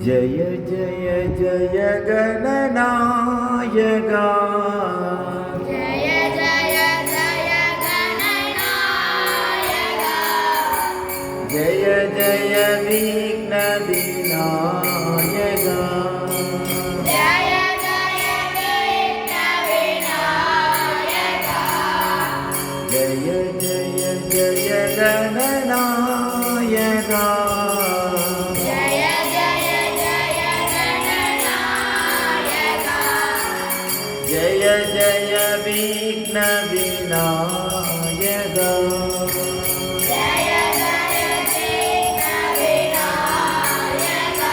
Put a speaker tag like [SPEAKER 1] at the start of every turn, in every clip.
[SPEAKER 1] जय जय जय गणनायका
[SPEAKER 2] जय जय जय गणनायका
[SPEAKER 1] जय जय विघ्न विनायका
[SPEAKER 2] जय जय विघ्न विनायका
[SPEAKER 1] जय जय जय गणनायका जय जय विघ्न विनायका
[SPEAKER 2] जय जय विघ्न विनायका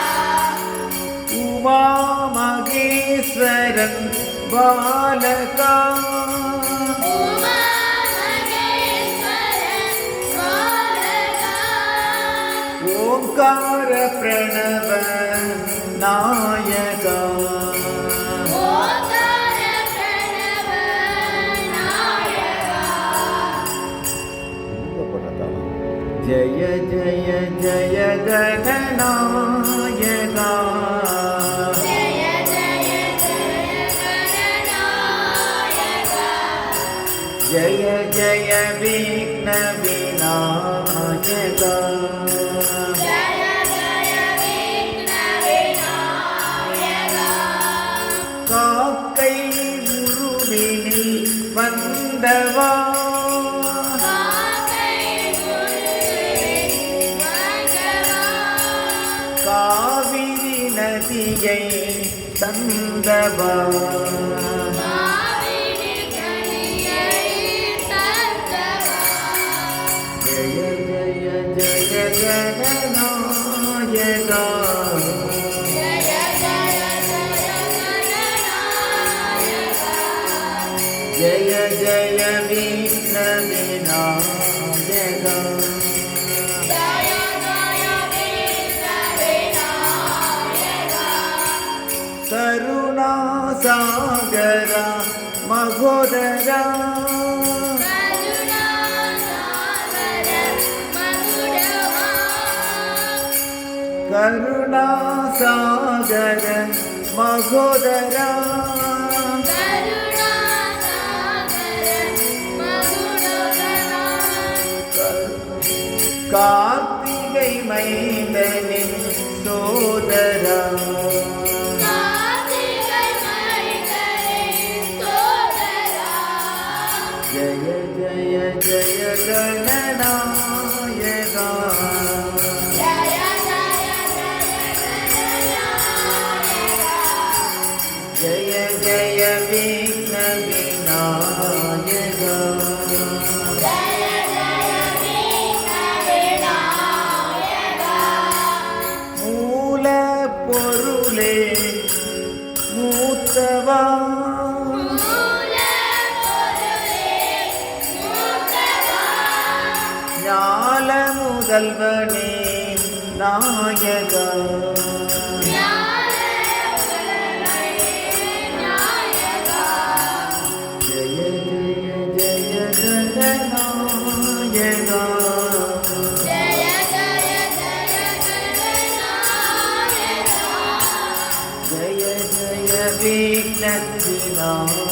[SPEAKER 1] उमा महेश्वरं बालका
[SPEAKER 2] उमा महेश्वरं बालका
[SPEAKER 1] ओंकार प्रणव नायका जय जय जय गणनायका
[SPEAKER 2] जय जय जय गणनायका
[SPEAKER 1] जय जय विघ्न विनायका
[SPEAKER 2] जय जय विघ्न विनायका
[SPEAKER 1] काक्कै गुरुविनिல் வந்தவா காவிரி நதியை தந்தவா ஜய ஜய ஜய கணநாயகா ஜய ஜய விഘ்ன விநாயகா करुणा सागरा महोदरा करुणा सागर महोदरा कार्तिकै मैदनिன் சோதரா जय जय जय गणनायका जय जय विघ्न विनायका मूल பொருளே மூத்தவா ஞால முதல்வனே நாயகா ஜய ஜய ஜய கணநாயகா ஜய ஜய விഘ்ன விநாயகா